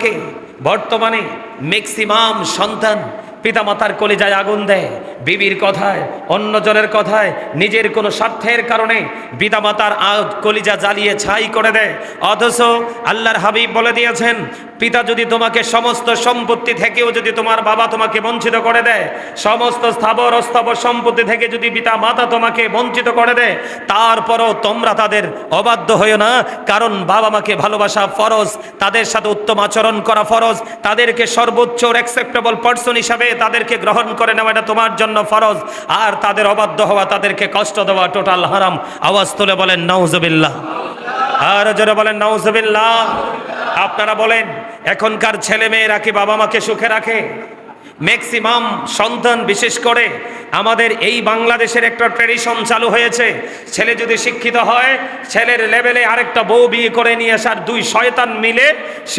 থাকে বর্তমানে ম্যাক্সিমাম সন্তান পিতামাতার কলিজায় আগুন দেয়, বিবির কথায়, অন্যজনের কথায়, নিজের কোনো স্বার্থের কারণে পিতামাতার কলিজা জ্বালিয়ে ছাই করে দেয়। অথচ আল্লাহর হাবিব বলে দিয়েছেন, পিতা যদি তোমাকে সমস্ত সম্পত্তি থেকেও যদি তোমার বাবা তোমাকে বঞ্চিত করে দেয়, সমস্ত স্থাবর অস্থাবর সম্পত্তি থেকে যদি পিতা মাতা তোমাকে বঞ্চিত করে দেয়, তারপরও তোমরা তাদের অবাধ্য হইও না, কারণ বাবা মাকে ভালোবাসা ফরজ, তাদের সাথে উত্তম আচরণ করা ফরজ, তাদেরকে সর্বোচ্চ অ্যাকসেপ্টেবল পারসন হিসাবে তাদেরকে গ্রহণ করে নেওয়া এটা তোমার জন্য ফরজ, আর তাদের অবাধ্য হওয়া, তাদেরকে কষ্ট দেওয়া টোটাল হারাম। আওয়াজ তুলে বলেন নাউজুবিল্লাহ, আর জোরে বলেন নাউজুবিল্লাহ। আপনারা বলেন এখনকার ছেলে মেয়েরা কি বাবা মাকে সুখে রাখে? ম্যাক্সিমাম সন্তান, বিশেষ করে আমাদের এই বাংলাদেশের একটা ট্র্যাডিশন চালু হয়েছে, ছেলে যদি শিক্ষিত হয় ছেলের লেভেলে আরেকটা বউ বিয়ে করে নিয়ে আসার দুই শয়তান মিলে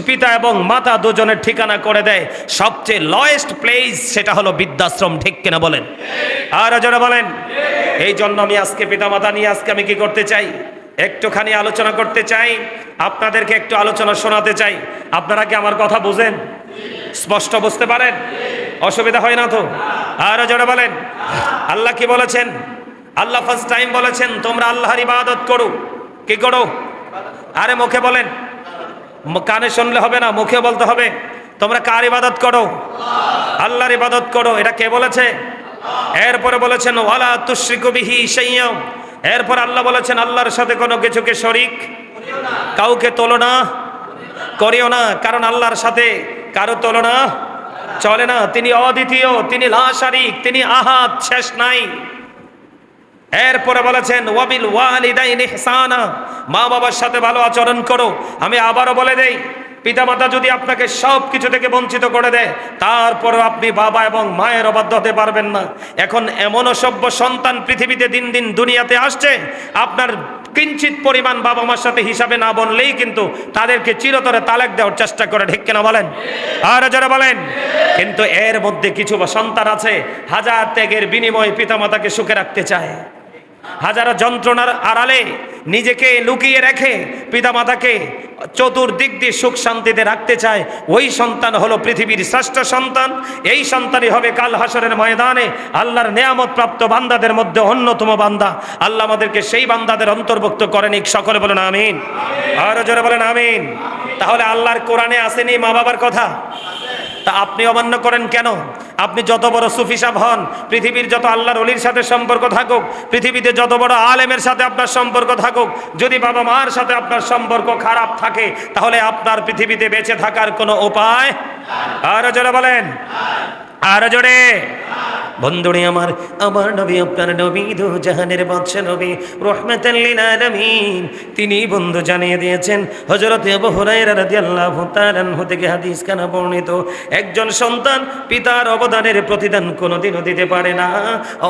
পিতা এবং মাতা দুজনের ঠিকানা করে দেয় সবচেয়ে লয়েস্ট প্লেস, সেটা হলো বৃদ্ধাশ্রম। ঠিক কিনা বলেন? আর যারা বলেন, এই জন্য আমি আজকে পিতামাতা নিয়ে আজকে আমি কি করতে চাই, একটুখানি আলোচনা করতে চাই, আপনাদেরকে একটু আলোচনা শোনাতে চাই। আপনারা কি আমার কথা বুঝেন? স্পষ্ট বুঝতে পারেন? অসুবিধা হয় না তো? আর যারা বলেন, আল্লাহ কি বলেছেন? আল্লাহ ফার্স্ট টাইম বলেছেন তোমরা আল্লাহর ইবাদত করো। কি করো? আরে মুখে বলেন, কানে শুনলে হবে না, মুখে বলতে হবে। তোমরা কার ইবাদত করো? আল্লাহর ইবাদত করো। এটা কে বলেছে? এরপরে বলেছেন ওয়ালা তুশরিকু বিহি শাইয়্যা। এরপর আল্লাহ বলেছেন আল্লাহর সাথে কোনো কিছুকে শরীক, কাউকে তুলনা করিও না, কারণ আল্লাহর সাথে কারো তুলনা চলে না। তিনি অদ্বিতীয়, তিনি লা শারীক, তিনি আহাদ, শেষ নাই। এরপরে বলেছেন ওয়াবিল ওয়ালিদাইনি ইহসানা, মা বাবার সাথে ভালো আচরণ করো। আমি আবারও বলে দেই, পিতামাতা যদি আপনাকে সব কিছু থেকে বঞ্চিত করে দেয়, তারপরও আপনি বাবা এবং মায়ের অবাধ্য হতে পারবেন না। এখন এমন অসভ্য সন্তান পৃথিবীতে দিন দিন দুনিয়াতে আসছে, আপনার কিঞ্চিত পরিমাণ বাবা মার সাথে হিসাবে না বললেই কিন্তু তাদেরকে চিরতরে তালাক দেওয়ার চেষ্টা করে। ঠিক কিনা বলেন? আর যারা বলেন, কিন্তু এর মধ্যে কিছু সন্তান আছে হাজার ত্যাগের বিনিময়ে পিতামাতাকে সুখে রাখতে চায়, হাজারো যন্ত্রণার আড়ালে নিজেকে লুকিয়ে রেখে পিতামাতাকে চতুর্দিক দিয়ে সুখ শান্তিতে রাখতে চায়। ওই সন্তান হলো পৃথিবীর শ্রেষ্ঠ সন্তান। এই সন্তানই হবে কাল হাসরের ময়দানে আল্লাহর নেয়ামত প্রাপ্ত বান্দাদের মধ্যে অন্যতম বান্দা। আল্লাহ আমাদেরকে সেই বান্দাদের অন্তর্ভুক্ত করেন। সকলে বলেন আমিন, আর জোরে বলেন আমিন। তাহলে আল্লাহর কোরআনে আসেনি মা বাবার কথা? তা আপনি অমান্য করেন কেন? আপনি যত বড় সুফি সাহেব হন, পৃথিবীর যত আল্লাহর ওলির সাথে সম্পর্ক থাকুক, পৃথিবীতে যত বড় আলেমের সাথে আপনার সম্পর্ক থাকুক, যদি বাবা মার সাথে আপনার সম্পর্ক খারাপ থাকে, তাহলে আপনার পৃথিবীতে বেঁচে থাকার কোনো উপায়? আর জোরে বলেন, আর জোরে। বন্ধুরে আমার, আমার নবী, আপনার নবী, দু জাহানের বাদশা নবী, রাহমাতাল লিল আলামিন, তিনি বন্ধু জানিয়ে দিয়েছেন। হযরত আবু হুরায়রা রাদিয়াল্লাহু তাআলা আনহু থেকে হাদিস কানা বর্ণিত, একজন সন্তান পিতার অবদানের প্রতিদান কোনোদিনও দিতে পারে না।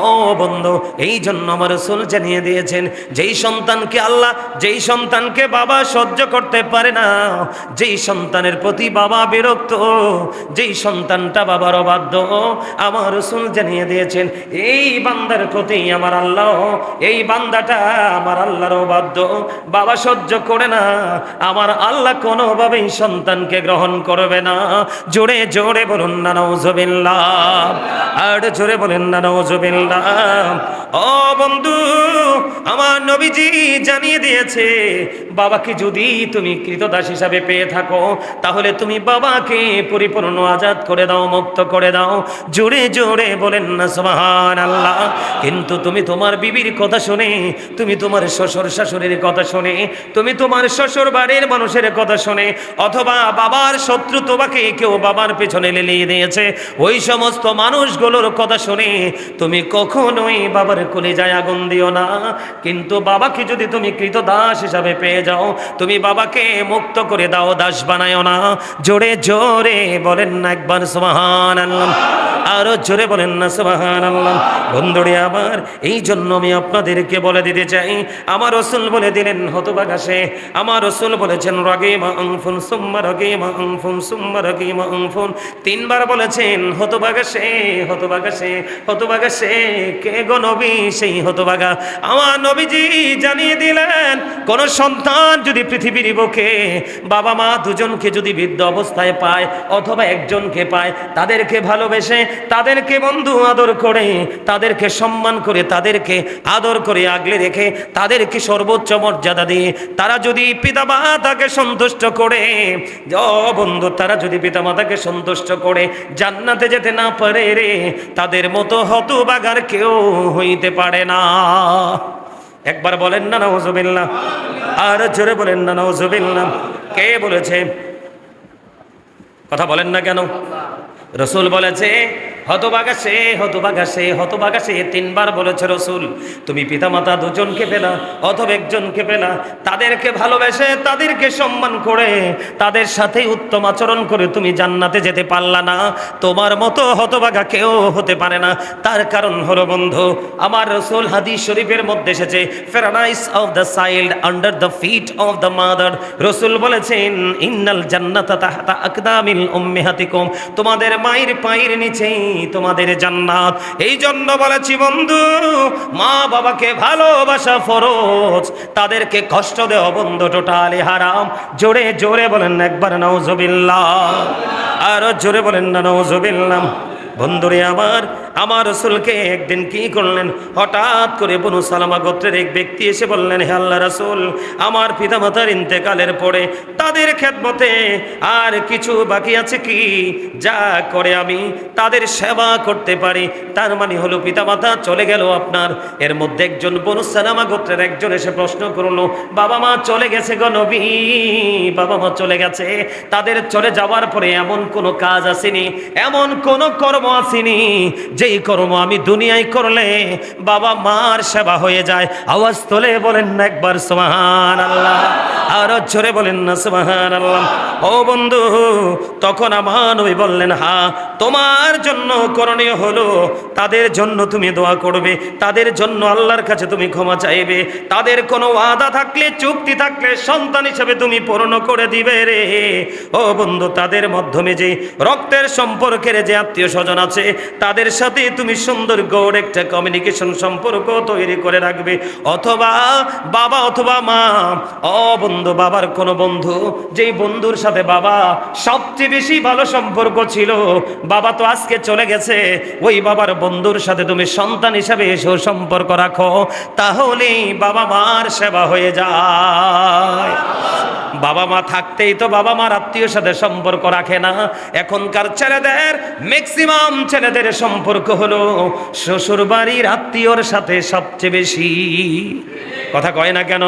ও বন্ধু, এই জন্য আমার রাসূল জানিয়ে দিয়েছেন, যেই সন্তানকে আল্লাহ, যেই সন্তানকে বাবা সহ্য করতে পারে না, যেই সন্তানের প্রতি বাবা বিরক্ত, যেই সন্তানটা বাবার অবাধ্য, আমার রাসূল জানিয়ে দিয়েছেন এই বান্দার প্রতি আমার আল্লাহ, এই বান্দাটা আমার আল্লাহর অবাধ্য, বাবা সহ্য করে না, আমার আল্লাহ কোনোভাবেই সন্তানকে গ্রহণ করবে না। জোরে জোরে বলুন না নাউজুবিল্লাহ, আর জোরে বলেন না নাউজুবিল্লাহ। ও বন্ধু, আমার নবীজি জানিয়ে দিয়েছে, বাবাকে যদি তুমি কৃতদাস হিসাবে পেয়ে থাকো, তাহলে তুমি বাবাকে পরিপূর্ণ আজাদ করে দাও, মুক্ত করে দাও। জোরে জোরে বলেন না সুবহানাল্লাহ। কিন্তু তুমি তোমার বিবির কথা শুনে, তুমি তোমার শ্বশুর শাশুড়ির কথা শুনে, তুমি তোমার শ্বশুর বাড়ির মানুষের কথা শুনে, অথবা বাবার শত্রু তোমাকে কেউ বাবার পেছনে লেলিয়ে দিয়েছে, ওই সমস্ত মানুষগুলোর কথা শুনে তুমি কখনোই বাবার কলিজায় আগুন দিও না। কিন্তু বাবাকে যদি তুমি কৃতদাস হিসাবে পেয়ে যাও, তুমি বাবাকে মুক্ত করে দাও, দাস বানায়ও না। জোরে জোরে বলেন না একবার সুবহানাল্লাহ, আরো জোরে বলেন না সুবহানাল্লাহ। বন্ধুরে আমার, এই জন্য আমি আপনাদেরকে বলে দিতে চাই, আমার রাসূল বলে দিলেন হতভাগা সে। আমার রাসূল বলেছেন রাগিমা আনফুন সুম্মা রাগিমা আনফুন সুম্মা রাগিমা আনফুন, তিনবার বলেছেন হতভাগা সে, হতভাগা সে, হতভাগা সে। কে গো নবী? সেই হতভাগা। আমার নবীজি জানিয়ে দিলেন, কোন সন্তান যদি পৃথিবীর বুকে বাবা মা দুজনকে যদি বৃদ্ধ অবস্থায় পায় অথবা একজনকে পায়, তাদেরকে ভালোবেসে, তাদেরকে বন্ধু আদর করে, তাদেরকে সম্মান করে, তাদেরকে আদর করে আগলে রেখে, তাদেরকে সর্বোচ্চ মর্যাদা দিয়ে তারা যদি পিতামাতাকে সন্তুষ্ট করে, বন্ধু তারা যদি পিতামাতাকে সন্তুষ্ট করে জান্নাতে যেতে না পারে রে, তাদের মতো হতভাগার কেউ হইতে পারে না। একবার বলেন না নাউজুবিল্লাহ, আর জোরে বলেন না নাউজুবিল্লাহ। কে বলেছে? কথা বলেন না কেন? রসুল বলেছে হতভাগা সে, হতভাগা সে, হতভাগা সে। তিনবার বলেছে রসুল। তুমি পিতামাতা দুজনকে পেলা অথবা একজনকে পেলা, তাদেরকে ভালোবেসে, তাদেরকে সম্মান করে, তাদের সাথে উত্তম আচরণ করে তুমি জান্নাতে যেতে পারলা না, তোমার মতো হতভাগা কেউ হতে পারে না। তার কারণ হলো বন্ধু, আমার রসুল হাদিস শরীফের মধ্যে এসেছে, paradise of the child under the feet of the mother. রসুল বলেছেন ইন্নাল জান্নাতা তাহতা আকদামিল উম্মাহাতিকুম, তোমাদের মায়ের পায়ের নিচেই তোমাদের জান্নাত। এই জন্য বলেছি বন্ধু, মা বাবাকে ভালোবাসা ফরজ, তাদেরকে কষ্ট দেওয়া বন্ধু টোটালি হারাম। জোরে জোরে বলেন একবার নাউজুবিল্লাহ, আরো জোরে বলেন না নাউজুবিল্লাহ। বন্ধুরে আমার রসুলকে একদিন কি করলেন, হঠাৎ করে বনু সালামা গোত্রের এক ব্যক্তি এসে বললেন, হে আল্লাহ রাসূল, আমার পিতামাতার ইন্তেকালের পরে তাদের খেদমতে আর কিছু বাকি আছে কি, যা করে আমি তাদের সেবা করতে পারি। তার মানে হলো পিতামাতা চলে গেল আপনার। এর মধ্যে একজন বনু সালামা গোত্রের একজন এসে প্রশ্ন করলো, বাবা মা চলে গেছে গো নবী, বাবা মা চলে গেছে, তাদের চলে যাওয়ার পরে এমন কোনো কাজ আসেনি, এমন কোনো কর্ম আসেনি যেই কর্ম আমি দুনিয়ায় করলে বাবা মার সেবা হয়ে যায়। আওয়াজ তোলে বলেন না একবার সুবহানাল্লাহ, আরো জোরে বলেন না সুবহানাল্লাহ। ও বন্ধু, তখন আমার নবী বললেন, হ্যাঁ, তোমার জন্য করণীয় হলো তাদের জন্য তুমি দোয়া করবে, তাদের জন্য আল্লাহর কাছে তুমি ক্ষমা চাইবে, তাদের কোনো ওয়াদা থাকলে, চুক্তি থাকলে সন্তান হিসেবে তুমি পূর্ণ করে দিবে রে। ও বন্ধু, তাদের মাধ্যমে যে রক্তের সম্পর্কের যে আত্মীয় স্বজন আছে তাদের সাথে তুমি সুন্দর গড় একটা কমিউনিকেশন সম্পর্ক তৈরি করে রাখবে। অথবা বাবা অথবা মা, ও বন্ধু, বাবার কোনো বন্ধু, যেই বন্ধুর সাথে বাবা সবচেয়ে বেশি ভালো সম্পর্ক ছিল, বাবা তো আজকে চলে গেছে, ওই বাবার বন্ধুর সাথে তুমি সন্তান হিসাবে সুসম্পর্ক রাখো, তাহলেই বাবা মার সেবা হয়ে যায়। বাবা মা থাকতেই তো বাবা মার আত্মীয় সাথে সম্পর্ক রাখে না। এখনকার ছেলেদের, ম্যাক্সিমাম ছেলেদের সম্পর্ক হলো শ্বশুর বাড়ির আত্মীয়র সাথে সবচেয়ে বেশি। কথা কয় না কেন?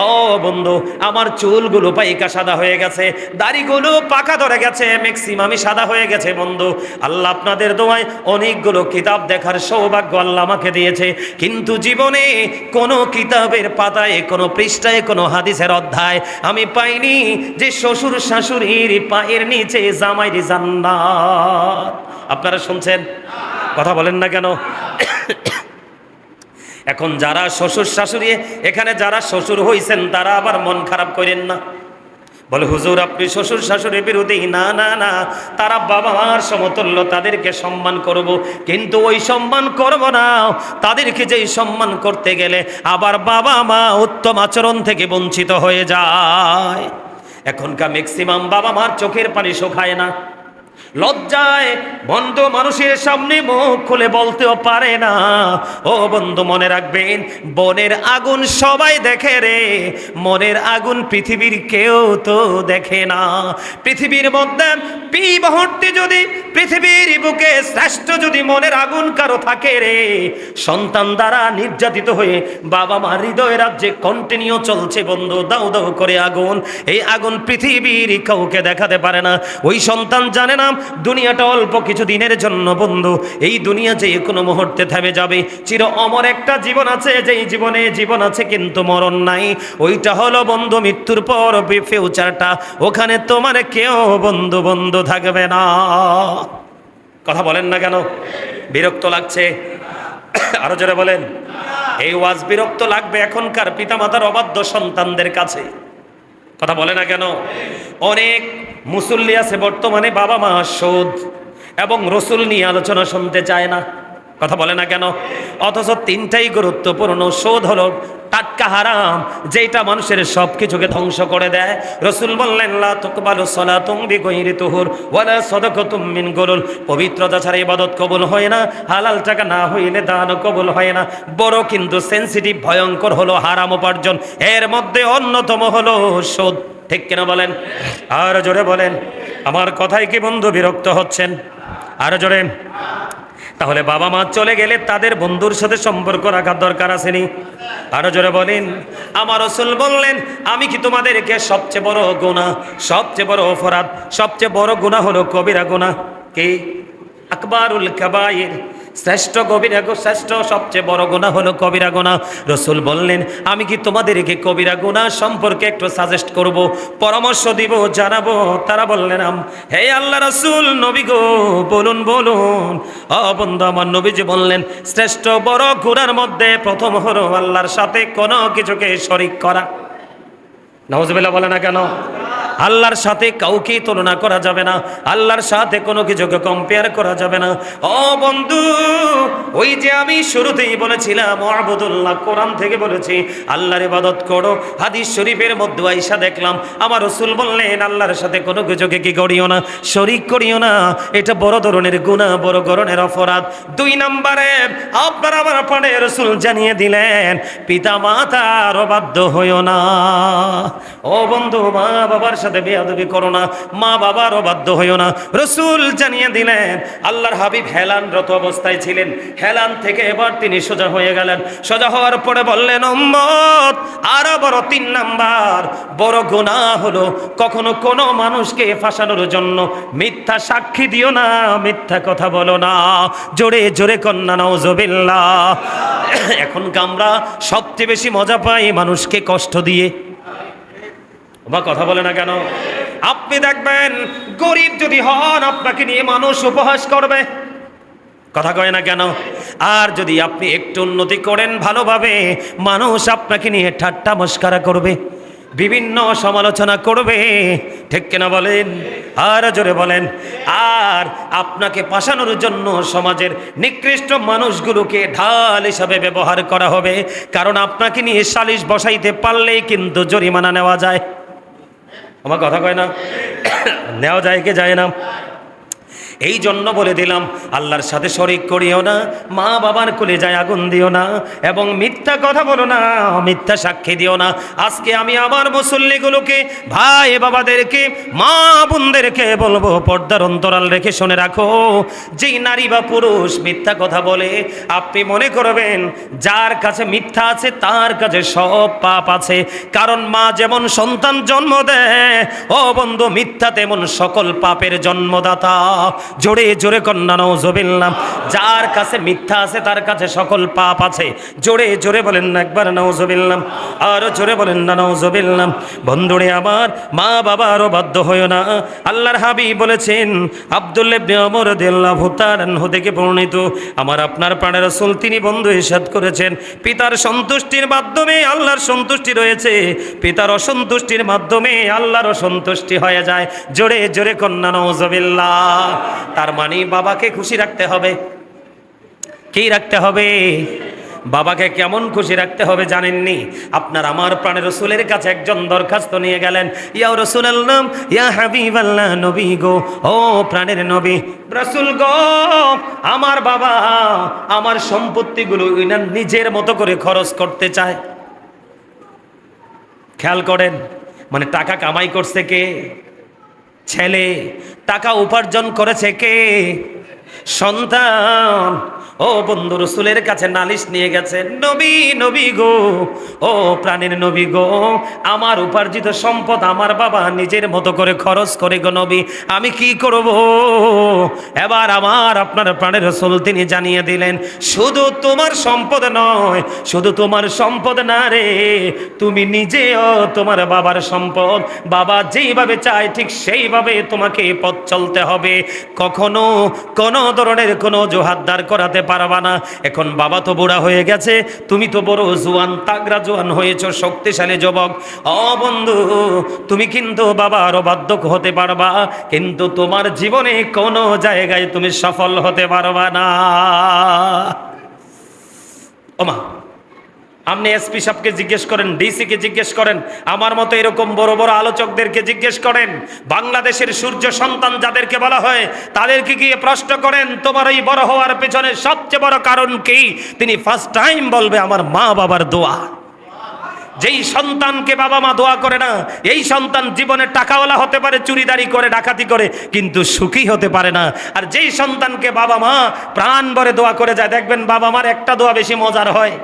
ও বন্ধু, আমার চুলগুলো পাইকা সাদা হয়ে গেছে, দাড়িগুলো পাকা ধরে গেছে, ম্যাক্সিমামই সাদা হয়ে গেছে বন্ধু। আল্লাহ আপনাদের দোয়ায় অনেকগুলো কিতাব দেখার সৌভাগ্য আল্লাহ আমাকে দিয়েছে, কিন্তু জীবনে কোনো কিতাবের পাতায়, কোনো পৃষ্ঠায়, কোনো হাদিসের অধ্যায় আমি পাইনি যে শ্বশুর শাশুড়ির পায়ের নিচে জামাইর জান্নাত। আপনারা শুনছেন? কথা বলেন না কেন? এখন যারা শ্বশুর শাশুড়ি, এখানে যারা শ্বশুর হইছেন তারা আবার মন খারাপ করেন না, বলে হুজুর আপনি শ্বশুর শাশুড়ির বিরোধী। না না না, তারা বাবা মার সমতুল্য, তাদেরকে সম্মান করব, কিন্তু ওই সম্মান করব না তাদেরকে যেই সম্মান করতে গেলে আবার বাবা মা উত্তম আচরণ থেকে বঞ্চিত হয়ে যায়। এখনকার ম্যাক্সিমাম বাবা মার চোখের পানি শুকায় না, লজ্জায় বন্ধু মানুষের সামনে মুখ খুলে বলতেও পারে না। ও বন্ধু, মনে রাখবেন, বনের আগুন সবাই দেখে রে, মনের আগুন পৃথিবীর কেউ তো দেখে না। পৃথিবীর মধ্যে মুহূর্তে যদি পৃথিবীর বুকে শ্রেষ্ঠ যদি মনের আগুন কারো থাকে রে, সন্তান দ্বারা নির্যাতিত হয়ে বাবা মার হৃদয় রাজ্যে কন্টিনিউ চলছে বন্ধু, দাউ দাউ করে আগুন। এই আগুন পৃথিবীর কাউকে দেখাতে পারে না। ওই সন্তান জানে না দুনিয়াটা অল্প কিছু দিনের জন্য বন্ধু, এই দুনিয়া যে কোনো মুহূর্তে থেমে যাবে। চির অমর একটা জীবন আছে, যেই জীবনে জীবন আছে কিন্তু মরণ নাই। ওইটা হলো বন্ধু মৃত্যুর পর ফিউচারটা, ওখানে তোমার কেউ বন্ধু বন্ধু থাকবে না। কথা বলেন না কেন? বিরক্ত লাগছে? আরো জোরে বলেন। এই ওয়াজ বিরক্ত লাগবে এখনকার পিতামাতার অবাধ্য সন্তানদের কাছে। কথা বলে না কেন? অনেক মুসল্লি আছে বর্তমানে বাবা মা সুদ এবং রসুল নিয়ে আলোচনা শুনতে চায় না। কথা বলে না কেন? অথচ তিনটাই গুরুত্বপূর্ণ। সুদ হলো টাটকা হারাম, যেটা মানুষের সব কিছুকে ধ্বংস করে দেয়। রসুল বললেন লা তুকবালু সালাতুম বিগাইরি তুহুর ওয়ালা সাদাকাতুম মিন গুলুল, পবিত্রতা ছাড়া ইবাদত কবুল হয় না, হালাল টাকা না হইলে দান কবুল হয় না। বড় কিন্তু সেনসিটিভ ভয়ঙ্কর হলো হারাম উপার্জন, এর মধ্যে অন্যতম হলো সুদ। ঠিক কিনা বলেন? আর জোরে বলেন। আমার কথায় কি বন্ধু বিরক্ত হচ্ছেন? আর জোরে। তাহলে বাবা মা চলে গেলে তাদের বন্ধুর সাথে সম্পর্ক রাখার দরকার আসেনি? আরো জোরে বলেন। আমার রাসূল বললেন, আমি কি তোমাদেরকে সবচেয়ে বড় গুনাহ, সবচেয়ে বড় অপরাধ, সবচেয়ে বড় গুনাহ হলো কবিরা গুনাহ কি? আকবারুল কাবায়ের, শ্রেষ্ঠ কবিরা, শ্রেষ্ঠ সবচেয়ে বড় গুনাহ হলো কবিরা গুনাহ। রাসূল বললেন, আমি কি তোমাদেরকে কবিরা গুনাহ সম্পর্কে একটু সাজেস্ট করব, পরামর্শ দিব, জানাবো? তারা বললেন, হে আল্লাহ রাসূল, নবী গো, বলুন বলুন। বন্ধু আমার, নবীজি বললেন, শ্রেষ্ঠ বড় গুনার মধ্যে প্রথম হলো আল্লাহর সাথে কোনো কিছুকে শরীক করা। নাউজুবিল্লাহ বলে না কেন? আল্লাহর সাথে কাউকে তুলনা করা যাবে না, আল্লাহর সাথে কোনো কিছুকে কম্পেয়ার করা যাবে না। ও বন্ধু, ওই যে আমি শুরুতেই বলেছিলাম আবুদুল্লাহ, কোরআন থেকে বলেছি আল্লাহর ইবাদত করো। হাদিস শরীফের মধ্যে আয়েশা দেখলাম আমার রাসূল বললেন, আল্লাহর সাথে কোনো কিছুকে কি করিও না, শরীক করিও না। এটা বড় ধরনের গুনাহ, বড় ধরনের অপরাধ। 2 নম্বরে আপনার আমার পানে রাসূল জানিয়ে দিলেন, পিতা মাতার অবাধ্য হইও না। ও বন্ধু, মা বাবার সাথে বেয়াদবি করো না, মা বাবার অবাধ্য হইও না। রাসূল জানিয়ে দিলেন। আল্লাহর হাবিব হেলানরত অবস্থায় ছিলেন, হেলান থেকে এবার তিনি সোজা হয়ে গেলেন। সোজা হওয়ার পরে বললেন, উম্মত, আরো বড় 3 নাম্বার বড় গুনাহ হলো কখনো কোনো মানুষকে ফাঁসানোর জন্য মিথ্যা সাক্ষী দিও না, মিথ্যা কথা বলো না। জোরে জোরে কন্যা নাউজুবিল্লাহ। এখন আমরা সবচেয়ে বেশি মজা পাই মানুষকে কষ্ট দিয়ে। বা কথা বলে না কেন? আপনি দেখবেন গরিব যদি হন, আপনাকে নিয়ে মানুষ উপহাস করবে, কথা কয় না কেন? আর যদি আপনি একটু উন্নতি করেন ভালোভাবে, মানুষ আপনাকে নিয়ে ঠাট্টা মস্করা করবে, বিভিন্ন সমালোচনা করবে। ঠিক কিনা বলেন? আর জোরে বলেন। আর আপনাকে পাশানোর জন্য সমাজের নিকৃষ্ট মানুষগুলোকে ঢাল হিসাবে ব্যবহার করা হবে, কারণ আপনাকে নিয়ে সালিশ বসাইতে পারলেই কিন্তু জরিমানা নেওয়া যায়। আমার কথা কয় না? নেওয়া যায় কি যায় না? এই জন্য বলে দিলাম, আল্লাহর সাথে শরীক করিও না, মা বাবার কোলে যায় আগুন দিও না, এবং মিথ্যা কথা বলো না, মিথ্যা সাক্ষী দিও না। আজকে আমি আমার মুসল্লিগুলোকে, ভাই বাবাদেরকে, মা বোনদেরকে বলবো, পর্দার অন্তরাল রেখে শুনে রাখো, যেই নারী বা পুরুষ মিথ্যা কথা বলে, আপনি মনে করবেন যার কাছে মিথ্যা আছে তার কাছে সব পাপ আছে। কারণ মা যেমন সন্তান জন্ম দেয়, ও বন্ধু, মিথ্যা তেমন সকল পাপের জন্মদাতা। জোরে জোরে কন্যা নাউজুবিল্লাহ। যার কাছে মিথ্যা আছে তার কাছে সকল পাপ আছে। জোরে জোরে বলেন না একবার নাউজুবিল্লাহ, আর জোরে বলেন না নাউজুবিল্লাহ। বন্ধুরে আমার, মা বাবার অবাধ্য হইও না। আল্লাহর হাবিব বলেছেন, আব্দুল্লাহ ইবনে ওমর রাদিয়াল্লাহু তাআলা আনহু থেকে বর্ণিত, আমার আপনার প্রাণের রাসূল তিনি বন্ধু ইরশাদ করেছেন, পিতার সন্তুষ্টির মাধ্যমে আল্লাহর সন্তুষ্টি রয়েছে, পিতার অসন্তুষ্টির মাধ্যমে আল্লাহর অসন্তুষ্টি হয়ে যায়। জোরে জোরে কন্যা নাউজুবিল্লাহ। তার মানে বাবাকে খুশি রাখতে হবে। কি রাখতে হবে? বাবাকে কেমন খুশি রাখতে হবে জানেননি? আপনার আমার প্রাণের রাসূলের কাছে একজন দরখাস্ত নিয়ে গেলেন, ইয়া রাসূলুল্লাহ, ইয়া হাবিবাল্লাহ, নবী গো, ও প্রাণের নবী, রাসূল গো, আমার বাবা আমার সম্পত্তিগুলো নিজের মতো করে খরচ করতে চায়। খেয়াল করেন, মানে টাকা কামাই করছে কে? ছেলে। টাকা উপার্জন করেছে কে? সন্তান। ও বন্ধু, রাসূলের কাছে নালিশ নিয়ে গেছে, নবী, নবী গো, ও প্রাণের নবী গো, আমার উপার্জিত সম্পদ আমার বাবা নিজের মতো করে খরচ করে গো নবী, আমি কি করব? এবার আমার আপনার প্রাণের রাসূল তিনি জানিয়ে দিলেন, শুধু তোমার সম্পদ নয়, শুধু তোমার সম্পদ না রে, তুমি নিজেও তোমার বাবার সম্পদ। বাবা যেইভাবে চায় ঠিক সেইভাবে তোমাকে পথ চলতে হবে। কখনো কোনো ধরনের কোনো অজুহাত দাঁড় করাতে পারবা না। এখন বাবা তো বুড়া হয়ে গেছে, তুমি তো বড় জোয়ান, তাগড়া জোয়ান হয়েছো, শক্তিশালী যুবক। ও বন্ধু, তুমি কিন্তু বাবার অবাধ্য হতে পারবা, কিন্তু তোমার জীবনে কোনো জায়গায় তুমি সফল হতে পারবা না। ওমা, আপনি এসপি সাহেবকে জিজ্ঞেস করেন, ডিসি কে জিজ্ঞেস করেন, আমার মতো এরকম বড় বড় আলোচকদেরকে জিজ্ঞেস করেন, বাংলাদেশের সূর্য সন্তান যাদেরকে বলা হয় তাদেরকে গিয়ে প্রশ্ন করেন তোমার এই বড় হওয়ার পেছনে সবচেয়ে বড় কারণ কি? তিনি ফার্স্ট টাইম বলবে আমার মা বাবার দোয়া। যেই সন্তানকে বাবা মা দোয়া করে না, এই সন্তান জীবনে টাকাওয়ালা হতে পারে, চুরিদারি করে, ডাকাতি করে, কিন্তু সুখী হতে পারে না। আর যেই সন্তানকে বাবা মা প্রাণ ভরে দোয়া করে যায়, দেখবেন বাবা মার একটা দোয়া বেশি মজার হয়,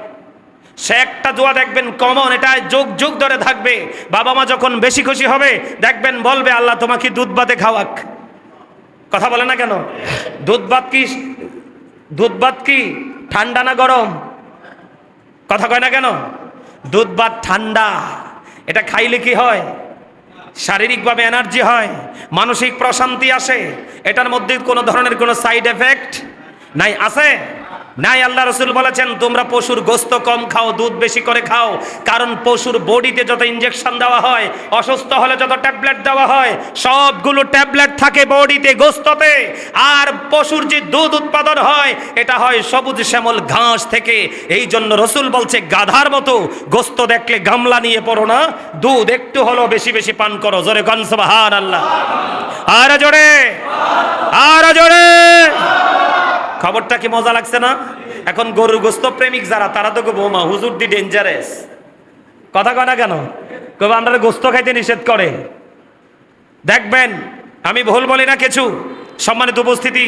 সে একটা দোয়া দেখবেন কমন, এটা যুগ যুগ ধরে থাকবে। বাবা মা যখন বেশি খুশি হবে দেখবেন বলবে আল্লাহ তোমাকে দুধ ভাতে খাওয়াক। কথা বলে না কেন? দুধ ভাত কি ঠান্ডা না গরম? কথা কয় না কেন? দুধ ভাত ঠান্ডা, এটা খাইলে কি হয়? শারীরিকভাবে এনার্জি হয়, মানসিক প্রশান্তি আসে, এটার মধ্যে কোনো ধরনের কোনো সাইড এফেক্ট নাই, আছে নাই? আল্লাহ রসুল বলেছেন তোমরা পশুর গোস্ত কম খাও, দুধ বেশি করে খাও, কারণ পশুর বডিতে যত ইনজেকশন দেওয়া হয়, অসুস্থ হলে যত ট্যাবলেট দেওয়া হয়, সবগুলো ট্যাবলেট থাকে বডিতে, গোস্ততে। আর পশুর যে দুধ উৎপাদন হয় এটা হয় সবুজ শ্যামল ঘাস থেকে। এই জন্য রসুল বলছে গাধার মতো গোস্ত দেখলে গামলা নিয়ে পড়ো না, দুধ একটু হলো বেশি বেশি পান করো। জোরে কান সুবহানাল্লাহ, আর জোরে, আর জোরে। খবরটা কি মজা লাগছে না? এখন গরুর গোস্ত প্রেমিক যারা, তারা তো বৌমা হুজুর দি ডেঞ্জারাস। কথা কয় না কেন? কবে আমরা গোস্ত খাইতে নিষেধ করে। দেখবেন আমি ভুল বলি না কিছু। সম্মানিত উপস্থিতি,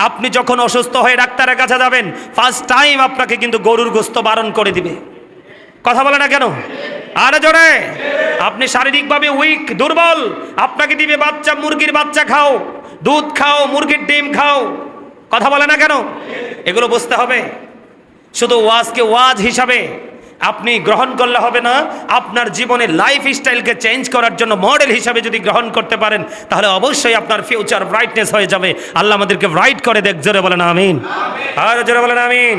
আপনি যখন অসুস্থ হয়ে ডাক্তারের কাছে যাবেন, ফার্স্ট টাইম আপনাকে কিন্তু গরুর গোস্ত বারণ করে দিবে। কথা বলে না কেন? আরে জোরে। আপনি শারীরিকভাবে উইক, দুর্বল, আপনাকে দিবে বাচ্চা, মুরগির বাচ্চা খাও, দুধ খাও, মুরগির ডিম খাও। কথা বলে না কেন? এগুলো বুঝতে হবে। শুধু ওয়াজকে ওয়াজ হিসাবে আপনি গ্রহণ করলে হবে না, আপনার জীবনের লাইফ স্টাইলকে চেঞ্জ করার জন্য মডেল হিসাবে যদি গ্রহণ করতে পারেন, তাহলে অবশ্যই আপনার ফিউচার ব্রাইটনেস হয়ে যাবে। আল্লাহ আমাদেরকে ব্রাইট করে দেখ। জোরে বলেন আমিন, আর জোরে বলেন আমিন,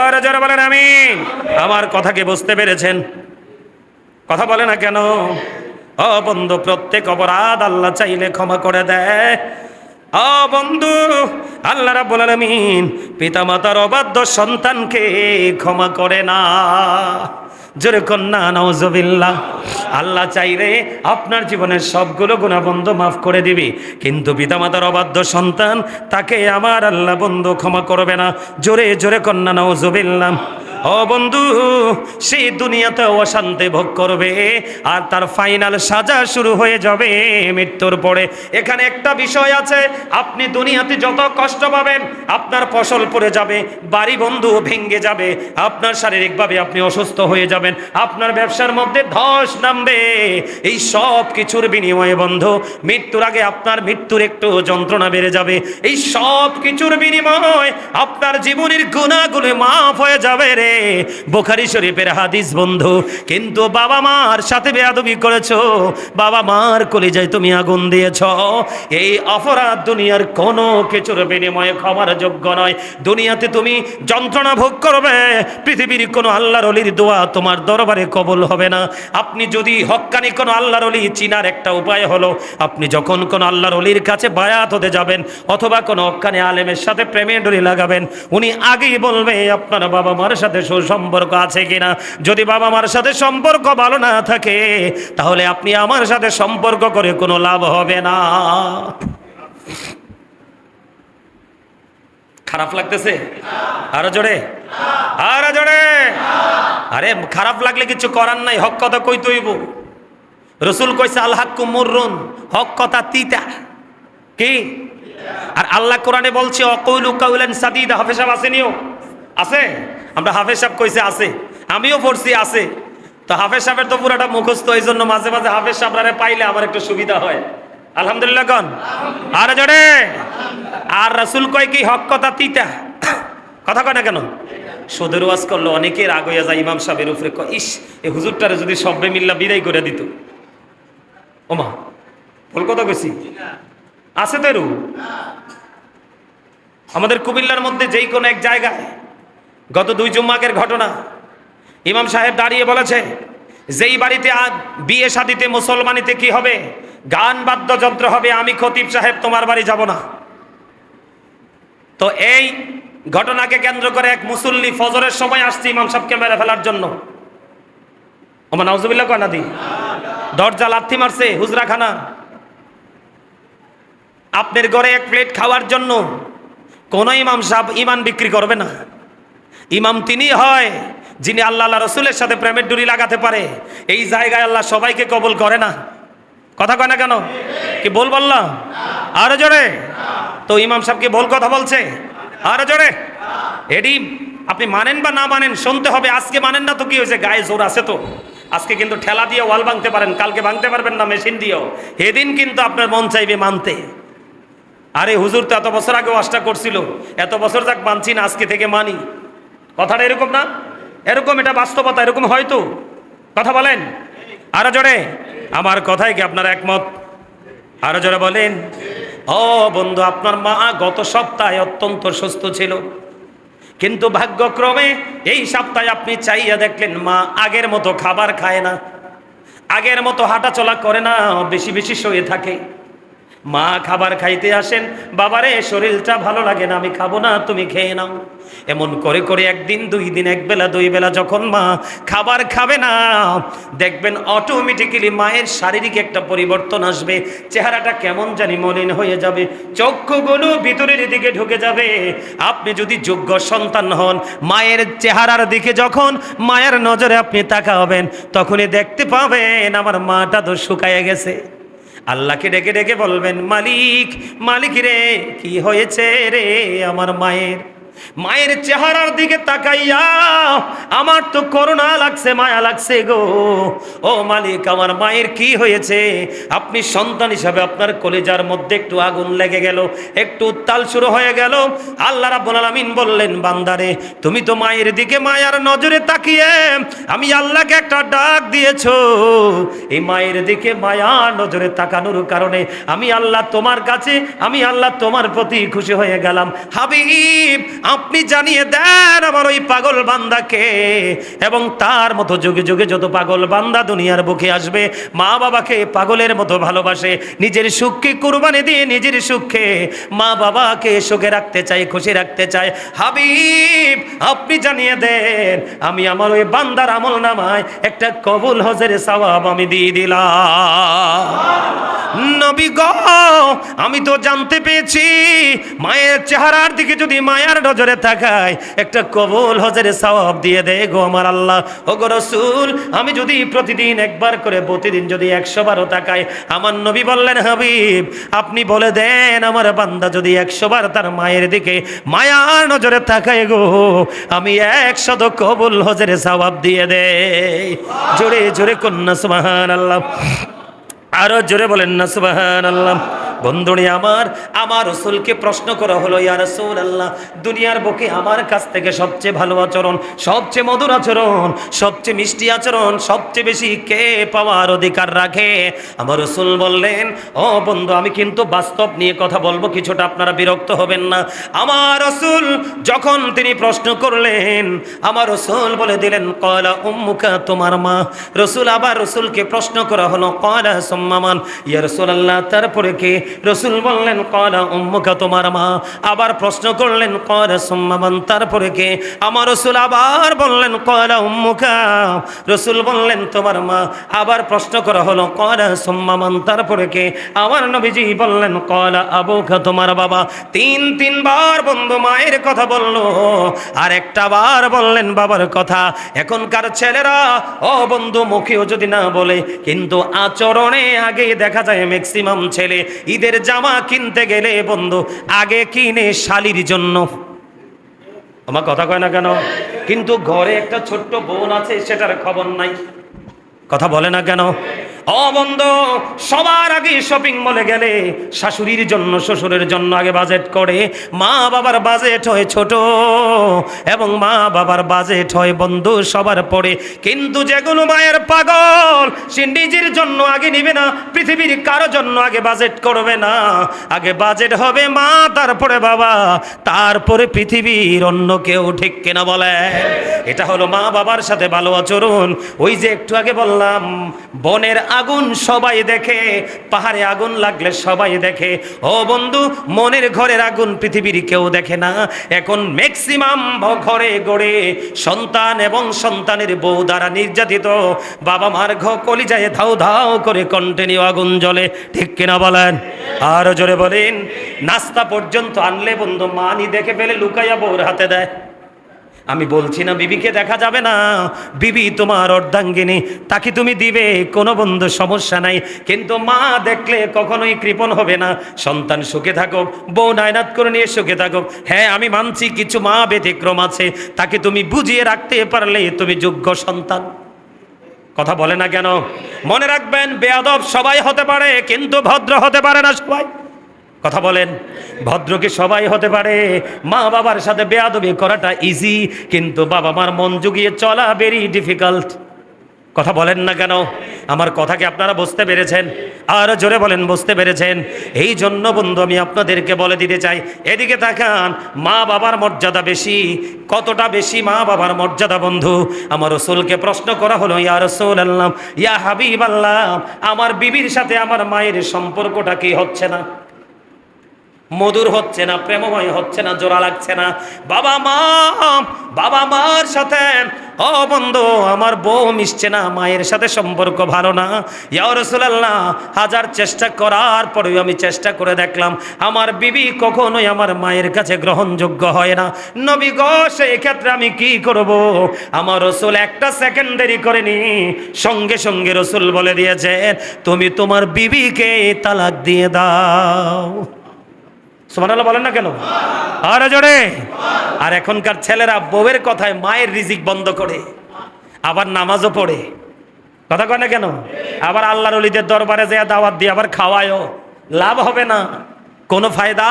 আর জোরে বলেন আমিন। আমার কথাকে বুঝতে পেরেছেন? কথা বলে না কেন? ও বন্ধু, প্রত্যেক অপরাধ আল্লাহ চাইলে ক্ষমা করে দেয়। ও বন্ধু, আল্লাহ রাব্বুল আলামিন পিতামাতার অবাধ্য সন্তানকে ক্ষমা করে না। জোরে কন্যা নাউজুবিল্লাহ। আল্লাহ চাইলে আপনার জীবনের সবগুলো গুনাহ বন্ধু মাফ করে দিবি, কিন্তু পিতামাতার অবাধ্য সন্তান, তাকে আমার আল্লাহ বন্ধু ক্ষমা করবে না। জোরে জোরে কন্যা নাউজুবিল্লাহ। ও বন্ধু, সেই দুনিয়াতে অশান্তি ভোগ করবে, আর তার ফাইনাল সাজা শুরু হয়ে যাবে মৃত্যুর পরে। এখানে একটা বিষয় আছে, আপনি দুনিয়াতে যত কষ্ট পাবেন, আপনার ফসল পড়ে যাবে, বাড়ি বন্ধু ভেঙে যাবে, আপনার শারীরিকভাবে আপনি অসুস্থ হয়ে যাবেন, আপনার ব্যবসার মধ্যে ধস নামবে, এই সব কিছুর বিনিময়ে বন্ধু মৃত্যুর আগে আপনার মৃত্যুর একটু যন্ত্রণা বেড়ে যাবে। এই সব কিছুর বিনিময়ে আপনার জীবনের গুনাহগুলো মাফ হয়ে যাবে রে। বুখারী শরীফের হাদিস বন্ধু। কিন্তু বাবা মার সাথে বেয়াদবি করেছো, বাবা মার কলিজায় তুমি আগুন দিয়েছ, এই অপরাধ দুনিয়ার কোনো কিছুর বিনিময়ে ক্ষমার যোগ্য নয়। দুনিয়াতে তুমি যন্ত্রণা ভোগ করবে, পৃথিবীর কোনো আল্লাহর ওলির দোয়া তোমার দরবারে কবুল হবে না। আপনি যদি হক্কানি কোনো আল্লাহর ওলি চিনার একটা উপায় হলো, আপনি যখন কোনো আল্লাহর ওলির কাছে বায়াত হতে যাবেন, অথবা কোনো হক্কানি আলেমের সাথে প্রেমের ডোরি লাগাবেন, উনি আগেই বলবে আপনার বাবা মার সাথে সুসম্পর্ক আছে কিনা। যদি বাবা মার সাথে সম্পর্ক ভালো না থাকে, তাহলে আপনি আমার সাথে সম্পর্ক করে কোনো লাভ হবে না। খারাপ লাগতেছে? আরো জোরে, আরো জোরে। আরে খারাপ লাগলে কিছু করার নাই, হক কথা কইতে হইব। রসুল কইছে আল হাক্কু মুররুন, হক কথা তিতা। কি? আর আল্লাহ কোরআনে বলছে অকৌলু কাউলান সাদিদা। হাফেজ সাহেব আসেনিও? আছে? আমরা হাফেজ সাহেব কইছে আছে, আমিও পড়ছি আছে। তো হাফেজ সাহেবের তো পুরাটা মুখস্থ, এই জন্য মাঝে মাঝে হাফেজ সাহেবরা পাইলে আমার একটু সুবিধা হয়। আলহামদুলিল্লাহ কন, আরে জোরে। আর রাসূল কয় কি হক কথা তিতা। কথা কয় না কেন? সুদের ওয়াজ করলো অনেকে রাগ হইয়া যায় ইমাম সাহেবের উপরে, কয় ইস এই হুজুরটারে যদি সব্বে মিল্লা বিদায় করে দিত। ওমা ভুল কথা কইছি? আছে তো এরু। আমাদের কুমিল্লার মধ্যে যেই কোনো এক জায়গায় গত 2 জুম্মাকের ঘটনা, ইমাম সাহেব দাঁড়িয়ে বলেছে যেই বাড়িতে বিয়ে শাদিতে মুসলমানিতে কি হবে, গান বাদ্যযন্ত্র হবে, আমি খতিব সাহেব তোমার বাড়ি যাব না। তো এই ঘটনাকে কেন্দ্র করে এক মুসল্লি ফজরের সময় আসছে ইমাম সাহেবকে মেরে ফেলার জন্য। ওমা নাউজুবিল্লাহ কয় না দি, দরজা লাথি মারছে হুজরাখানা। আপনার ঘরে এক প্লেট খাওয়ার জন্য কোন ইমাম সাহেব ইমান বিক্রি করবে না। ইমাম তিনি হয় যিনি আল্লাহ রসুলের সাথে প্রেমের ডুরি লাগাতে পারে। এই জায়গায় আল্লাহ সবাইকে কবুল করে না। কথা কয় না কেন? কি বল বললাম? আরো জোরে। তো ইমাম সাহেব কি ভুল কথা বলছে? আরো জোরে। এডি আপনি মানেন বা না মানেন শুনতে হবে। আজকে মানেন না তো কি হয়েছে, গায়ে জোর আছে তো। আজকে কিন্তু ঠেলা দিয়ে ওয়াল ভাঙতে পারেন, কালকে ভাঙতে পারবেন না মেশিন দিয়েও। এদিন কিন্তু আপনার মন চাইবে মানতে। আরে হুজুর তো এত বছর আগে ওয়াজটা করছিল, এত বছর যাক মানছি না, আজকে থেকে মানি। কথাটা এরকম না? এরকম, এটা বাস্তবতা, এরকম হয়তো। কথা বলেন আরো জোরে। আমার কথায় কি আপনারা একমত? আরো জোরে বলেন। ও বন্ধু, আপনার মা গত সপ্তাহে অত্যন্ত সুস্থ ছিল, কিন্তু ভাগ্যক্রমে এই সপ্তাহে আপনি চাইয়া দেখলেন মা আগের মতো খাবার খায় না, আগের মতো হাঁটাচলা করে না, বেশি বেশি শুয়ে থাকে। মা খাবার খাইতে আসেন, বাবারে শরীরটা ভালো লাগে না, আমি খাবো না, তুমি খেয়ে নাও। এমন করে করে একদিন, দুই দিন, এক বেলা, দুই বেলা যখন মা খাবার খাবে না, দেখবেন অটোমেটিক্যালি মায়ের শারীরিক একটা পরিবর্তন আসবে। চেহারাটা কেমন জানি মলিন হয়ে যাবে, চক্ষুগুলো ভিতরের দিকে ঢুকে যাবে। আপনি যদি যোগ্য সন্তান হন, মায়ের চেহারার দিকে যখন মায়ের নজরে আপনি তাকাবেন, তখনই দেখতে পাবেন আমার মাটা তো শুকায় গেছে। আল্লাহকে ডেকে ডেকে বলবেন, মালিক, মালিক রে, কি হয়েছে রে আমার মায়ের? মায়ের চেহারার দিকে তাকাইয়া আমার তো করুণা লাগছে, মায়া লাগছে গো। ও মালিক, আমার মায়ের কি হয়েছে? আপনি সন্তান হিসাবে আপনার কলিজার মধ্যে একটু আগুন লেগে গেল, একটু উত্তাল শুরু হয়ে গেল। আল্লাহ রাব্বুল আলামিন বললেন, বান্দারে, তুমি তো মায়ের দিকে মায়ার নজরে তাকিয়ে আমি আল্লাহকে একটা ডাক দিয়েছো। এই মায়ের দিকে মায়ার নজরে তাকানোর কারণে আমি আল্লাহ তোমার কাছে, আমি আল্লাহ তোমার প্রতি খুশি হয়ে গেলাম। হাবিব, আপনি জানিয়ে দেন আমার ওই পাগল বান্দাকে, এবং তার মতো যুগে যুগে যত পাগল বান্দা দুনিয়ার বুকে আসবে, মা বাবাকে পাগলের মতো ভালোবাসে, নিজের সুখকে কুরবানি দিয়ে নিজের সুখে মা বাবাকে সুখে রাখতে চাই, খুশি রাখতে চাই। হাবিব, আপনি জানিয়ে দেন আমি আমার ওই বান্দার আমল নামায় একটা কবুল হজের সওয়াব আমি দিয়ে দিলাম। নবী গো, আমি তো জানতে পেরেছি মায়ের চেহারার দিকে যদি মায়ার নজরে তাকায়, একটা কবুল হজের সওয়াব দিয়ে দেয় গো আমার আল্লাহ। ও গো রাসূল, আমি যদি প্রতিদিন একবার করে, প্রতিদিন যদি 100 বারও তাকাই, আমার নবী বললেন, হাবিব, আপনি বলে দেন আমার বান্দা যদি 100 বার তার মায়ের দিকে মায়ার নজরে তাকায় গো, আমি 100 কবুল হজের সওয়াব দিয়ে দেই। জোরে জোরে কন্যা সুবহানাল্লাহ। আরো জোরে বলেন না সুবহানাল্লাহ। বন্ধুনি আমার রাসূলকে প্রশ্ন করা হলো, ইয়া রাসূলুল্লাহ, দুনিয়ার বুকে আমার কাছ থেকে সবচেয়ে ভালো আচরণ, সবচেয়ে মধুর আচরণ, সবচেয়ে মিষ্টি আচরণ সবচেয়ে বেশি কে পাওয়ার অধিকার রাখে? আমার রাসূল বললেন, ও বন্ধু, আমি কিন্তু বাস্তব নিয়ে কথা বলবো, কিছুটা আপনারা বিরক্ত হবেন না। আমার রাসূল যখন তিনি প্রশ্ন করলেন, আমার রাসূল বলে দিলেন, ক্বালা উম্মুকা, তোমার মা। রাসূল আবার রাসূলকে প্রশ্ন করা হলো, ক্বালা সুম্মা মান, ইয়া রাসূলুল্লাহ, তারপরে কে? রাসূল বললেন, ক্বালা উম্মুকা, তোমার মা। আবার প্রশ্ন করলেন, ক্বালা সুম্মা মান, তারপরে কে? আমার রাসূল আবার বললেন, ক্বালা উম্মুকা। রাসূল বললেন, তোমার মা। আবার প্রশ্ন করা হলো, ক্বালা সুম্মা মান, তারপরে কে? আমার নবীজি বললেন, ক্বালা আবুকা, তোমার বাবা। তিনবার বন্ধু মায়ের কথা বললো, আর একটা বার বললেন বাবার কথা। এখনকার ছেলেরা, ও বন্ধু, মুখেও যদি না বলে, কিন্তু আচরণে আগে দেখা যায় ম্যাক্সিমাম ছেলে ঈদের জামা কিনতে গেলে বন্ধু আগে কিনে শালির জন্য। আমার কথা কয় না কেন? কিন্তু ঘরে একটা ছোট্ট বোন আছে, সেটার খবর নাই। কথা বলে না কেন? ও বন্ধু, সবার আগে শপিং মলে গেলে শাশুড়ির জন্য, শ্বশুরের জন্য আগে বাজেট করে। মা বাবার বাজেট হয় ছোট, এবং মা বাবার বাজেট হয় বন্ধু সবার পরে। কিন্তু যেগুলো মায়ের পাগল, সে নিজের জন্য আগে নিবে না, পৃথিবীর কারো জন্য আগে বাজেট করবে না। আগে বাজেট হবে মা, তারপরে বাবা, তারপরে পৃথিবীর অন্য কেউ। ঠিক কিনা বলে? এটা হলো মা বাবার সাথে ভালো আচরণ। ওই যে একটু আগে বললাম, বোনের আগুন সবাই দেখে, পাহাড়ে আগুন লাগলে সবাই দেখে। ও বন্ধু, মনের ঘরের আগুন পৃথিবীর কেউ দেখে না। এখন ম্যাক্সিমাম ঘরে গড়ে সন্তান এবং সন্তানের বউ দ্বারা নির্যাতিত, বাবা মার কলিজায় ধাউ ধাউ করে কন্টিনিউ আগুন জ্বলে। ঠিক কিনা বলেন? আরো জোরে বলেন। নাস্তা পর্যন্ত আনলে বন্ধু মানি দেখে ফেলে লুকাইয়া বউর হাতে দেয়। আমি বলছি না বিবিকে দেখা যাবে না, বিবি তোমার অর্ধাঙ্গিনী, তাকে তুমি দিবে, কোনো বন্ধু সমস্যা নাই, কিন্তু মা দেখলে কখনোই কৃপণ হবে না। সন্তান সুখে থাকুক, বউ নায়নাত করে নিয়ে সুখে থাকুক। হ্যাঁ, আমি মানছি কিছু মা ব্যতিক্রম আছে, তাকে তুমি বুঝিয়ে রাখতে পারলে তুমি যোগ্য সন্তান। কথা বলে না কেন? মনে রাখবেন, বেয়াদব সবাই হতে পারে, কিন্তু ভদ্র হতে পারে না সবাই। কথা বলেন, ভদ্র কি সবাই হতে পারে? মা বাবার সাথে বেয়াদবি করাটা ইজি, কিন্তু বাবা মার মন জুগিয়ে চলা ভেরি ডিফিকাল্ট। কথা বলেন না কেন? আমার কথা কি আপনারা বুঝতে পেরেছেন? আর জোরে বলেন, বুঝতে পেরেছেন? এই জন্য বন্ধু আমি আপনাদেরকে বলে দিতে চাই, এদিকে তাকান, মা বাবার মর্যাদা বেশি। কতটা বেশি মা বাবার মর্যাদা বন্ধু? আমার রাসূলকে প্রশ্ন করা হলো, ইয়া রাসূলুল্লাহ, ইয়া হাবিবাল্লাহ, আমার বিবির সাথে আমার মায়ের সম্পর্কটা কি হচ্ছে না? মধুর হচ্ছে না, প্রেমময় হচ্ছে না, জোড়া লাগছে না। বাবা মার সাথে ও বন্ধু আমার বউ মিশছে না, মায়ের সাথে সম্পর্ক ভালো না। ইয়া রাসূলুল্লাহ, হাজার চেষ্টা করার পরেও আমি চেষ্টা করে দেখলাম আমার বিবি কখনোই আমার মায়ের কাছে গ্রহণযোগ্য হয় না। নবী গো, সেই ক্ষেত্রে আমি কি করব? আমার রাসূল একটা সেকেন্ড দেরি করেনি, সঙ্গে সঙ্গে রাসূল বলে দিয়েছেন, তুমি তোমার বিবিকে তালাক দিয়ে দাও। সুবহানাল্লাহ বলেন না কেন? আরে জোরে। আর এখনকার ছেলেরা বউয়ের কথায় মায়ের রিজিক বন্ধ করে, আবার নামাজও পড়ে। কথা কয় না কেন? আবার আল্লাহর ওলিদের দরবারে যায় দাওয়াত দিয়ে আবার খাওয়ায়ও। লাভ হবে না, কোনো ফায়দা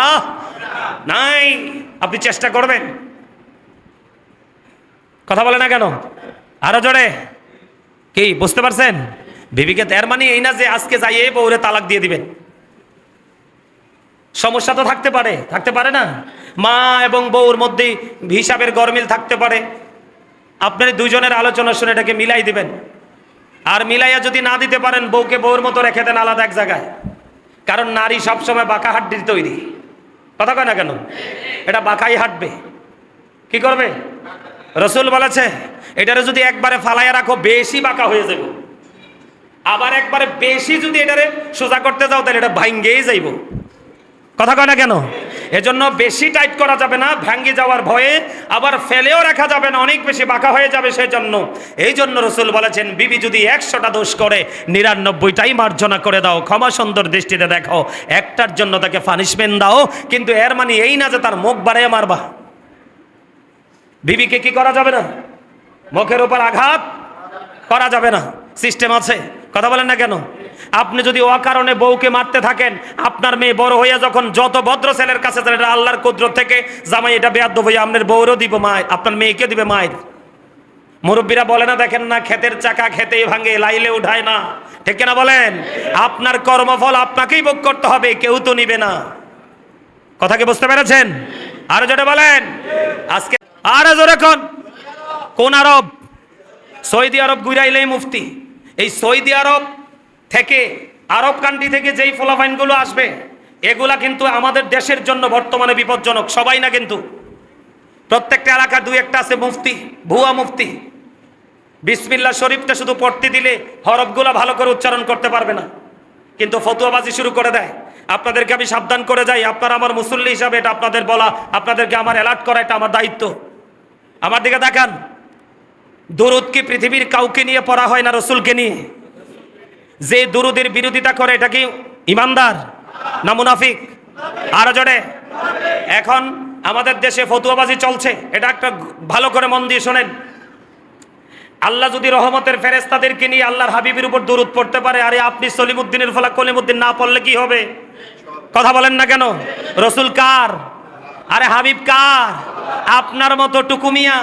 নাই। আপনি চেষ্টা করবেন। কথা বলে না কেন? আরো জোরে। কি বুঝতে পারছেন? বিবিকে এর মানে এই না যে আজকে যাইয়ে বউরে তালাক দিয়ে দিবেন। সমস্যা তো থাকতে পারে না? মা এবং বউর মধ্যে হিসাবের গরমিল থাকতে পারে। আপনার দুইজনের আলোচনা শুনে এটাকে মিলাই দিবেন। আর মিলাইয়া যদি না দিতে পারেন, বউকে বউর মতো রেখে দেন আলাদা এক জায়গায়। কারণ নারী সবসময় বাঁকা হাড্ডির তৈরি। কথা কয় না কেন? এটা বাঁকাই হাঁটবে। কি করবে? রাসূল বলেছে, এটারে যদি একবারে ফালাইয়া রাখো বেশি বাঁকা হয়ে যাবে, আবার একবারে বেশি যদি এটারে সোজা করতে যাও তাহলে এটা ভাঙ্গেই যাইব। কথা কয় না কেন? এজন্য বেশি টাইট করা যাবে না, ভাঙ্গে যাওয়ার ভয়ে। আবার ফেলেও রাখা যাবে না, অনেক বেশি বাঁকা হয়ে যাবে সেই জন্য। এই জন্য রাসূল বলেছেন, বিবি যদি 100টা দোষ করে 99টাই মার্জনা করে দাও, ক্ষমা সুন্দর দৃষ্টিতে দেখো, একটার জন্য তাকে পানিশমেন্ট দাও। কিন্তু এর মানে এই না যে তার মুখ বাড়িয়ে মারবা। বিবিকে কি করা যাবে না? মুখের উপর আঘাত করা যাবে না, সিস্টেম আছে। কথা বলেন না কেন? আপনি যদি অকারণে বউকে মারতে থাকেন, আপনার মেয়ে বড় হইয়া যখন যত ভদ্র ছেলের কাছে যান, এটা আল্লাহর কুদরত থেকে জামাই এটা বেয়াদব হইয়া আপনার বউরও দিব মায়ের, আপনার মেয়েকে দিবে মায়ের। মুরব্বীরা বলে না, দেখেন না, ক্ষেতের চাকা খেতেই ভাঙে, লাইলে উঠায় না। ঠিক কিনা বলেন? আপনার কর্মফল আপনাকেই ভোগ করতে হবে, কেউ তো নিবে না। কথা কি বুঝতে পেরেছেন? আরো জোরে বলেন। আজকে আরো জোরে কোন আরব? সৌদি আরব ঘুরাইলেই মুফতি। এই সৌদি আরব থেকে, আরব কান্ট্রি থেকে যেই ফলাফাইনগুলো আসবে, এগুলা কিন্তু আমাদের দেশের জন্য বর্তমানে বিপজ্জনক। সবাই না, কিন্তু প্রত্যেকটা এলাকা দুই একটা আছে মুফতি, ভুয়া মুফতি। বিসমিল্লাহ শরীফটা শুধু পড়তে দিলে হরফগুলা ভালো করে উচ্চারণ করতে পারবে না, কিন্তু ফতুয়াবাজি শুরু করে দেয়। আপনাদেরকে আমি সাবধান করে যাই, আপনারা আমার মুসল্লি হিসাবে এটা আপনাদের বলা, আপনাদেরকে আমার অ্যালার্ট করা, এটা আমার দায়িত্ব। আমার দিকে দেখান। দুরুদ কি পৃথিবীর কাউকে নিয়ে পড়া হয় না রাসূলকে নিয়ে? যে দুরুদের বিরোধিতা করে, এটা কি ইমানদার না মুনাফিক? আরো জোরে। এখন আমাদের দেশে ফতুয়াবাজি চলছে, এটা একটা ভালো করে মন দিয়ে শোনেন। আল্লাহ যদি রহমতের ফেরেশতাদেরকে নিয়ে আল্লাহর হাবিবের উপর দুরুদ পড়তে পারে, আরে আপনি সলিমুদ্দিনের ফলা কলিমুদ্দিন না পড়লে কি হবে? কথা বলেন না কেন? রাসূল কার? আরে হাবিব কার? আপনার মতো টুকুমিয়া।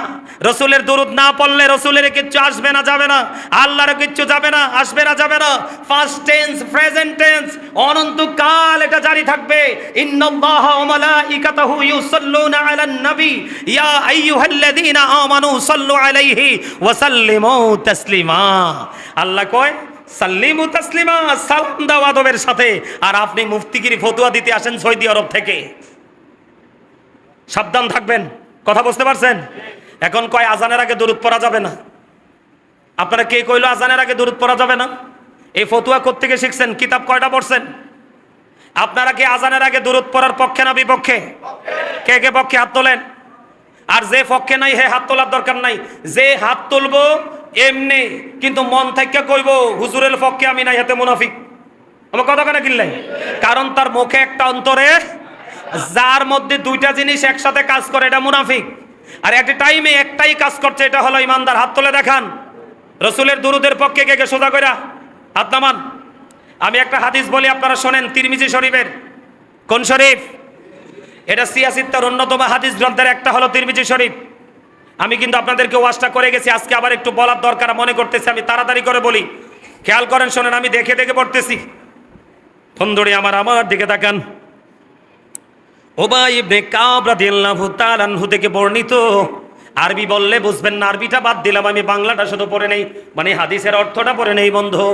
রসুলের দুরুদ না পড়লে রসুলের কিচ্ছু আসবে না, যাবে না। আল্লাহর কিচ্ছু যাবে না, আসবে না, যাবে না। ফার্স্ট টেন্স, প্রেজেন্ট টেন্স, অনন্তকাল এটা জারি থাকবে। ইন্নাল্লাহা ওয়া মালাইকাতাহু ইউসাল্লুনা আলান নবী ইয়া আইয়ুহাল্লাযীনা আমানু সাল্লু আলাইহি ওয়া সাল্লিমু তাসলিমা। আল্লাহ কয়, সাল্লিমু তাসলিমা, সালাম দাও আদবের সাথে। আর আপনি মুফতিগিরি ফতুয়া দিতে আসেন সৌদি আরব থেকে। সাবধান থাকবেন। কথা বুঝতে পারছেন? এখন কয় আজানের আগে দরুদ পড়া যাবে না। আপনারা কে কইলো আজানের আগে দরুদ পড়া যাবে না? এই ফতুয়া কোত্থেকে শিখছেন? কিতাব কয়টা পড়ছেন? আপনারা কি আজানের আগে দরুদ পড়ার পক্ষে না বিপক্ষে? কে কে পক্ষে হাত তোলেন। আর যে পক্ষে নাই হে হাত তোলার দরকার নাই। যে হাত তুলবো এমনি কিন্তু মন থেকে কইবো হুজুরের পক্ষে আমি নাই, হাতে মুনাফিক। আমার কথা কেন কিনলেন? কারণ তার মুখে একটা, অন্তরে যার মধ্যে দুইটা জিনিস একসাথে কাজ করে এটা মুনাফিক। আর একটা টাইমে একটাই কাজ করছে, এটা হলো ইমানদার। হাত তুলে দেখান রসুলের দুরুদের পক্ষে কে কে সোজা কইরা হাত নামান। আমি একটা হাদিস বলি, আপনারা শোনেন। তিরমিজি শরীফের। কোন শরীফ? এটা সিয়াসিত্তার অন্যতম হাদিস গ্রন্থের একটা হলো তিরমিজি শরীফ। আমি কিন্তু আপনাদেরকে ওয়াজটা করে গেছি, আজকে আবার একটু বলার দরকার মনে করতেছি। আমি তাড়াতাড়ি করে বলি, খেয়াল করেন, শোনেন। আমি দেখে দেখে পড়তেছি। বন্ধুরে আমার দিকে তাকান। উবাই ইবনে কাব রাদিয়াল্লাহু তাআলা আনহু থেকে বর্ণিত। আরবি বললে বুঝবেন না, আরবিটা বাদ দিলাম, আমি বাংলাটা শুধু পড়ে নেই, মানে হাদিসের অর্থটা পড়ে নেই। বন্ধু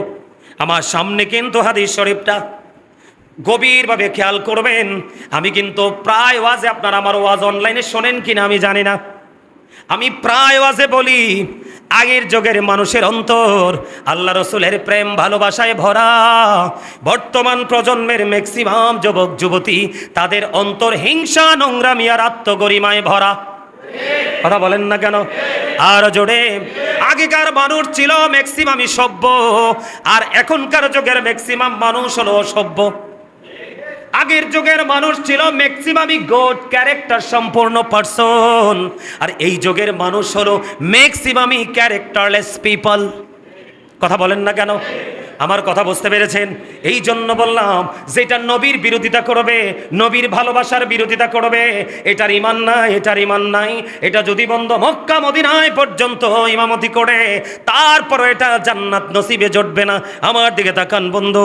আমার সামনে কিন্তু হাদিস শরীফটা গভীরভাবে খেয়াল করবেন। আমি কিন্তু প্রায় ওয়াজে, আপনারা আমার ওয়াজ অনলাইনে শোনেন কিনা আমি জানি না, আমি প্রায় ওয়াজে বলি আগের যুগের মানুষের অন্তর আল্লাহ রসুলের প্রেম ভালোবাসায় ভরা। বর্তমান প্রজন্মের ম্যাক্সিমাম যুবক যুবতী, তাদের অন্তর হিংসা, নোংরামি আর আত্মগরিমায় ভরা। কথা বলেন না কেন? আর জোরে। আগেকার মানুষ ছিল ম্যাক্সিমামই সভ্য, আর এখনকার যুগের ম্যাক্সিমাম মানুষ হলো অসভ্য। আগের যুগের মানুষ ছিল ম্যাক্সিমামই গুড ক্যারেক্টার সম্পূর্ণ পারসন, আর এই যুগের মানুষ হলো ম্যাক্সিমামই ক্যারেক্টারলেস পিপল। কথা বলেন না কেন? আমার কথা বুঝতে পেরেছেন? এই জন্য বললাম, যেটা নবীর বিরোধিতা করবে, নবীর ভালোবাসার বিরোধিতা করবে, এটার ইমান নাই, এটার ইমান নাই। এটা যদি বন্ধ মক্কা মদিনায় পর্যন্ত ইমামতি করে, তারপর এটা জান্নাত নসিবে জুটবে না। আমার দিকে তাকান বন্ধু।